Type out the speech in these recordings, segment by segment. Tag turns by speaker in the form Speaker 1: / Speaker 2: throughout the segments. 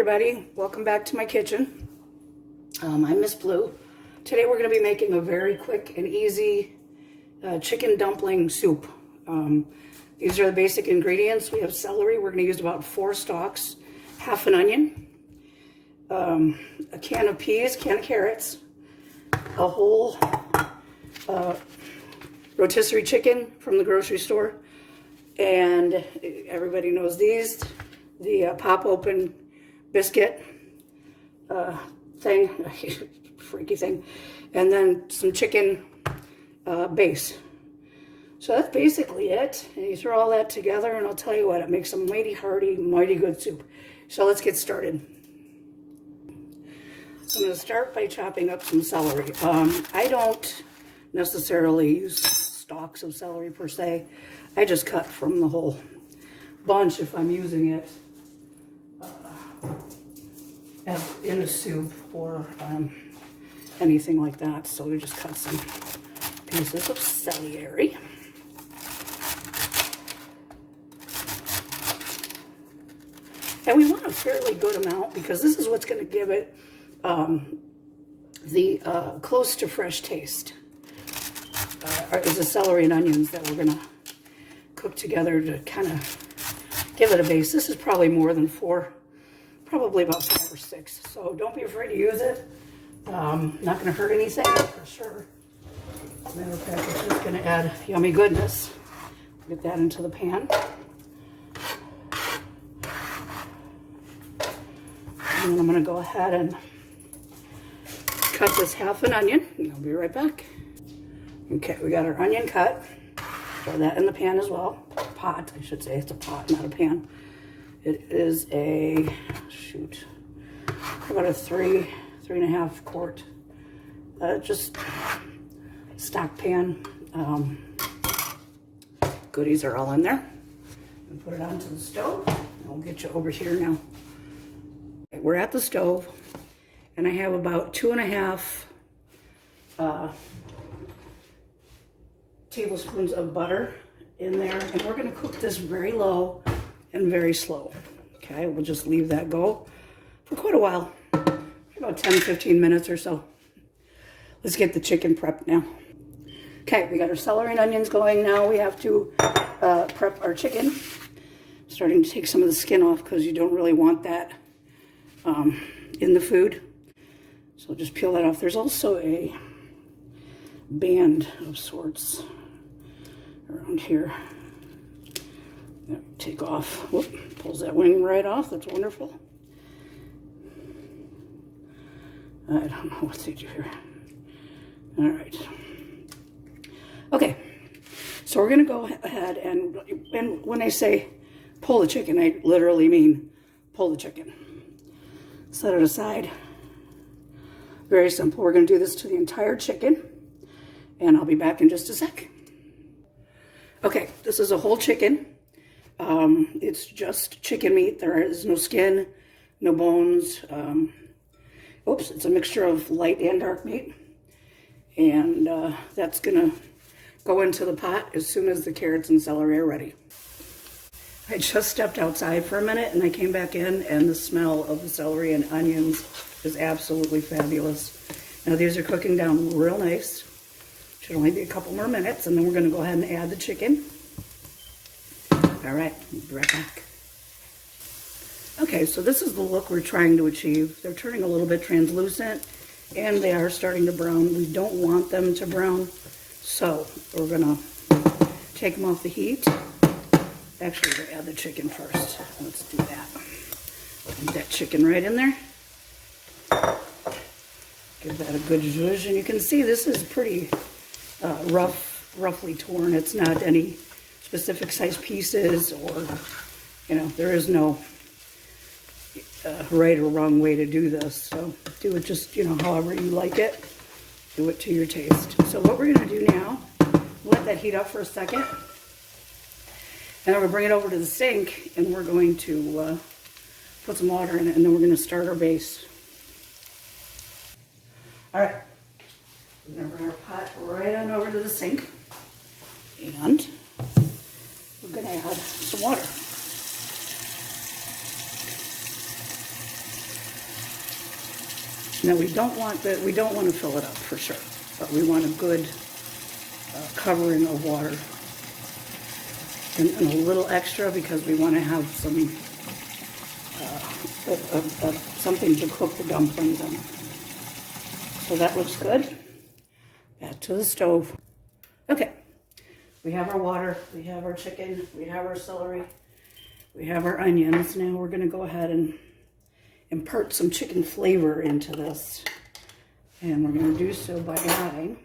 Speaker 1: everybody, welcome back to my kitchen. I'm Miss Blue. Today we're going to be making a very quick and easy chicken dumpling soup. These are the basic ingredients. We have celery. We're going to use about 4 stalks, half an onion, a can of peas, can of carrots, a whole rotisserie chicken from the grocery store, and everybody knows these, the pop open biscuit thing, freaky thing, and then some chicken base. So that's basically it. And you throw all that together, and I'll tell you what, it makes a mighty hearty, mighty good soup. So let's get started. I'm going to start by chopping up some celery. I don't necessarily use stalks of celery per se. I just cut from the whole bunch if I'm using it in a soup or anything like that. So we just cut some pieces of celery. And we want a fairly good amount because this is what's going to give it the close to fresh taste. Is the celery and onions that we're going to cook together to kind of give it a base. This is probably more than 4, probably about 5 or 6. So don't be afraid to use it. Not going to hurt anything for sure. As a matter of fact, it's just going to add yummy goodness. Get that into the pan. And then I'm going to go ahead and cut this half an onion. And I'll be right back. Okay, we got our onion cut. Throw that in the pan as well. Pot, I should say. It's a pot, not a pan. It is a, shoot, about a 3.5 quart, just stock pan. Goodies are all in there. And put it onto the stove. And we'll get you over here now. Okay, we're at the stove, and I have about 2.5 tablespoons of butter in there, and we're going to cook this very low and very slow. Okay, we'll just leave that go for quite a while, about 10-15 minutes or so. Let's get the chicken prepped now. Okay, we got our celery and onions going now. We have to prep our chicken. Starting to take some of the skin off because you don't really want that in the food. So just peel that off. There's also a band of sorts around here. Take off. Whoop, pulls that wing right off. That's wonderful. I don't know what to do here. All right. Okay. So we're going to go ahead and when I say pull the chicken, I literally mean pull the chicken. Set it aside. Very simple. We're going to do this to the entire chicken, and I'll be back in just a sec. Okay, this is a whole chicken. It's just chicken meat. There is no skin, no bones. Oops, it's a mixture of light and dark meat. And that's going to go into the pot as soon as the carrots and celery are ready. I just stepped outside for a minute, and I came back in, and the smell of the celery and onions is absolutely fabulous. Now these are cooking down real nice. Should only be a couple more minutes, and then we're going to go ahead and add the chicken. All right, we'll be right back. Okay, so this is the look we're trying to achieve. They're turning a little bit translucent, and they are starting to brown. We don't want them to brown, so we're going to take them off the heat. Actually, we're going to add the chicken first. Let's do that. Put that chicken right in there. Give that a good zhuzh, and you can see this is pretty roughly torn. It's not any specific size pieces, or, you know, there is no right or wrong way to do this. So do it just, you know, however you like it. Do it to your taste. So what we're going to do now, let that heat up for a second. And then we'll bring it over to the sink, and we're going to put some water in it, and then we're going to start our base. All right. We're going to bring our pot right on over to the sink, and we're going to add some water. Now we don't want to fill it up for sure, but we want a good covering of water. And a little extra because we want to have some something to cook the dumplings in. So that looks good. Back to the stove. Okay, we have our water, we have our chicken, we have our celery, we have our onions. Now we're going to go ahead and impart some chicken flavor into this. And we're going to do so by adding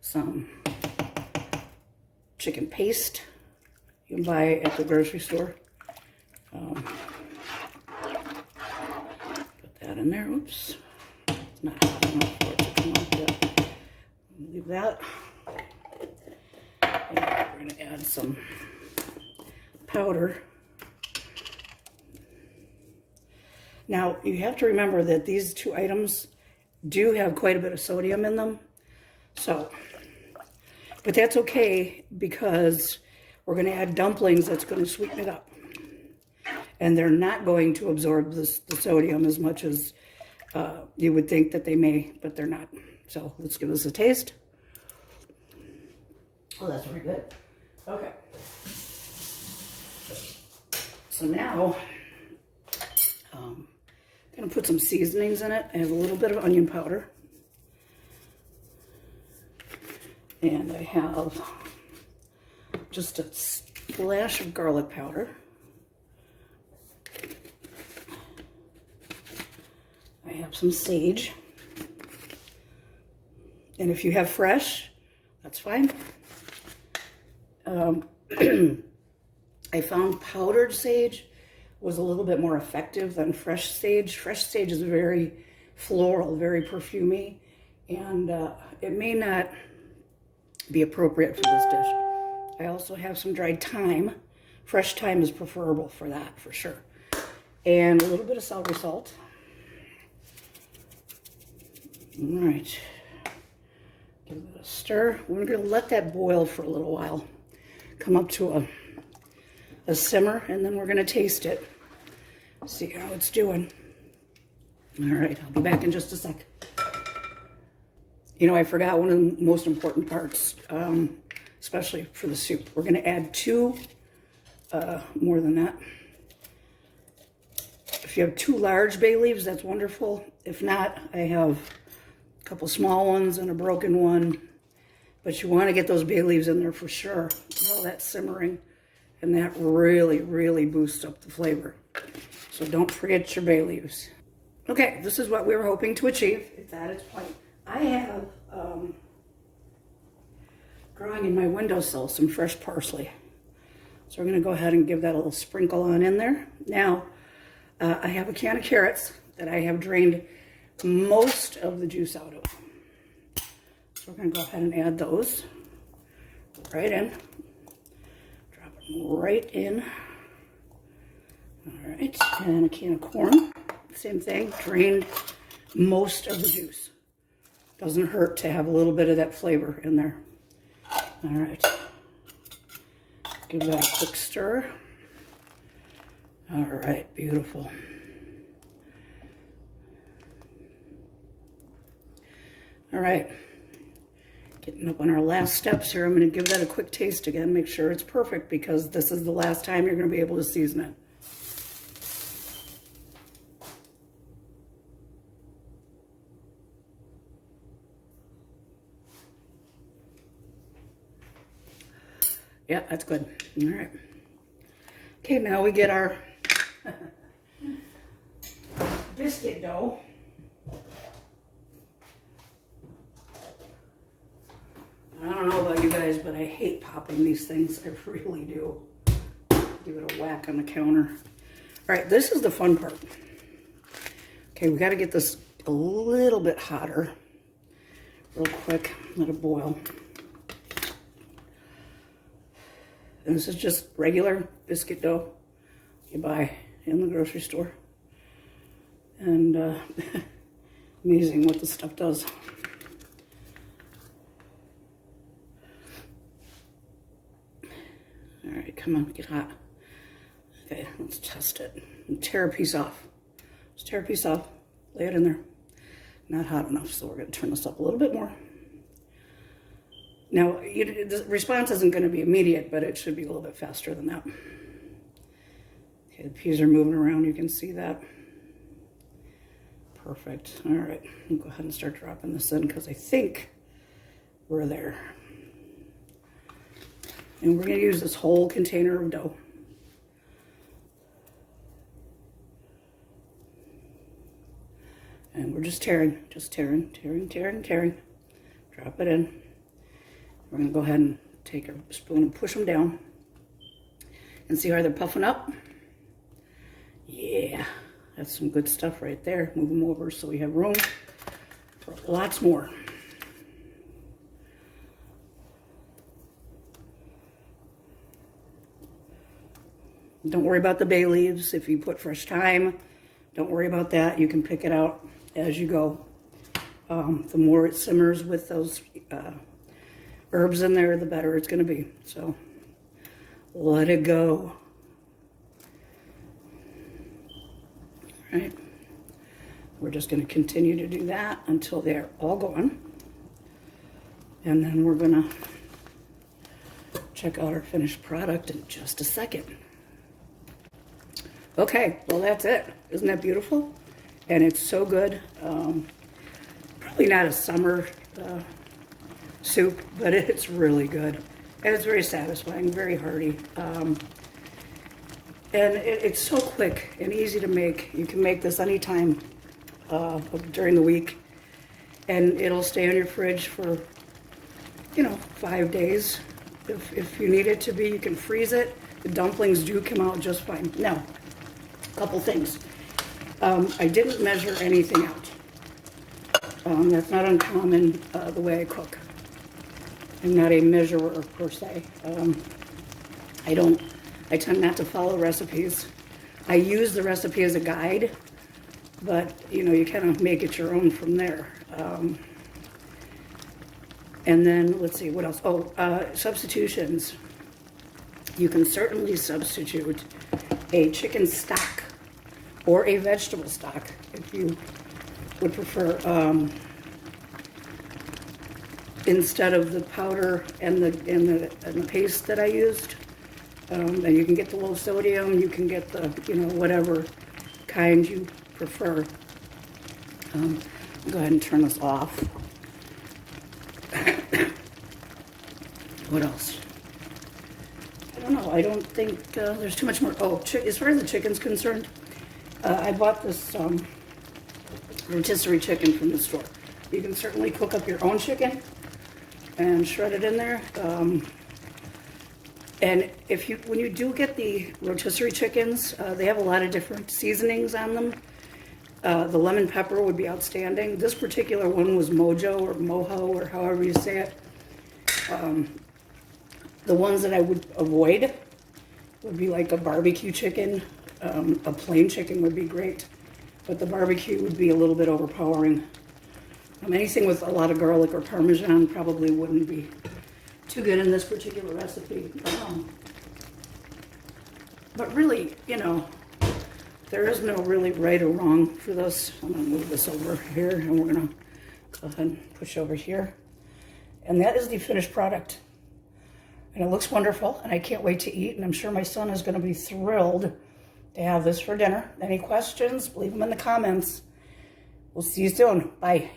Speaker 1: some chicken paste you can buy at the grocery store. Put that in there. Oops, it's not hot enough for it to come off yet. Leave that. And we're going to add some powder. Now you have to remember that these two items do have quite a bit of sodium in them. So, but that's okay because we're going to add dumplings that's going to sweeten it up. And they're not going to absorb the sodium as much as you would think that they may, but they're not. So let's give this a taste. Oh, that's very good. Okay. So now, I'm going to put some seasonings in it. I have a little bit of onion powder. And I have just a splash of garlic powder. I have some sage. And if you have fresh, that's fine. I found powdered sage was a little bit more effective than fresh sage. Fresh sage is very floral, very perfumey, and it may not be appropriate for this dish. I also have some dried thyme. Fresh thyme is preferable for that, for sure. And a little bit of celery salt. All right. Give it a stir. We're going to let that boil for a little while. Come up to a simmer, and then we're going to taste it. See how it's doing. All right, I'll be back in just a sec. You know, I forgot one of the most important parts, especially for the soup. We're going to add more than that. If you have 2 large bay leaves, that's wonderful. If not, I have a couple small ones and a broken one. But you want to get those bay leaves in there for sure. All that simmering, and that really, really boosts up the flavor. So don't forget your bay leaves. Okay, this is what we were hoping to achieve. It's at its point. I have growing in my windowsill some fresh parsley. So we're going to go ahead and give that a little sprinkle on in there. Now, I have a can of carrots that I have drained most of the juice out of. So we're going to go ahead and add those right in. Drop them right in. All right, and a can of corn. Same thing, drained most of the juice. Doesn't hurt to have a little bit of that flavor in there. All right. Give that a quick stir. All right, beautiful. All right. Getting up on our last steps here. I'm going to give that a quick taste again. Make sure it's perfect because this is the last time you're going to be able to season it. Yeah, that's good. All right. Okay, now we get our biscuit dough. I don't know about you guys, but I hate popping these things. I really do. Give it a whack on the counter. All right, this is the fun part. Okay, we got to get this a little bit hotter. Real quick, let it boil. And this is just regular biscuit dough you buy in the grocery store. And amazing what this stuff does. All right, come on, get hot. Okay, let's test it. And tear a piece off. Just tear a piece off. Lay it in there. Not hot enough, so we're going to turn this up a little bit more. Now, the response isn't going to be immediate, but it should be a little bit faster than that. Okay, the peas are moving around. You can see that. Perfect. All right, I'll go ahead and start dropping this in because I think we're there. And we're going to use this whole container of dough. And we're just tearing. Drop it in. We're going to go ahead and take a spoon and push them down. And see how they're puffing up? Yeah, that's some good stuff right there. Move them over so we have room for lots more. Don't worry about the bay leaves. If you put fresh thyme, don't worry about that. You can pick it out as you go. The more it simmers with those herbs in there, the better it's going to be. So let it go. All right. We're just going to continue to do that until they're all gone. And then we're going to check out our finished product in just a second. Okay, well that's it. Isn't that beautiful? And it's so good. Probably not a summer soup, but it's really good. And it's very satisfying, very hearty. And it's so quick and easy to make. You can make this anytime during the week. And it'll stay in your fridge for, 5 days. If you need it to be, you can freeze it. The dumplings do come out just fine. Now, a couple things. I didn't measure anything out. That's not uncommon the way I cook. I'm not a measurer per se. I tend not to follow recipes. I use the recipe as a guide, but you kind of make it your own from there. And then let's see, what else? Oh, substitutions. You can certainly substitute a chicken stock or a vegetable stock if you would prefer, instead of the powder and the paste that I used. And you can get the low sodium, you can get the whatever kind you prefer. Go ahead and turn this off. What else? I don't know. I don't think there's too much more. Oh, as far as the chicken's concerned, I bought this rotisserie chicken from the store. You can certainly cook up your own chicken and shred it in there. And when you do get the rotisserie chickens, they have a lot of different seasonings on them. The lemon pepper would be outstanding. This particular one was Mojo or Moho or however you say it. The ones that I would avoid would be like a barbecue chicken. A plain chicken would be great, but the barbecue would be a little bit overpowering. Anything with a lot of garlic or Parmesan probably wouldn't be too good in this particular recipe. But really, there is no really right or wrong for this. I'm going to move this over here, and we're going to go ahead and push over here. And that is the finished product. And it looks wonderful, and I can't wait to eat, and I'm sure my son is going to be thrilled to have this for dinner. Any questions, leave them in the comments. We'll see you soon. Bye.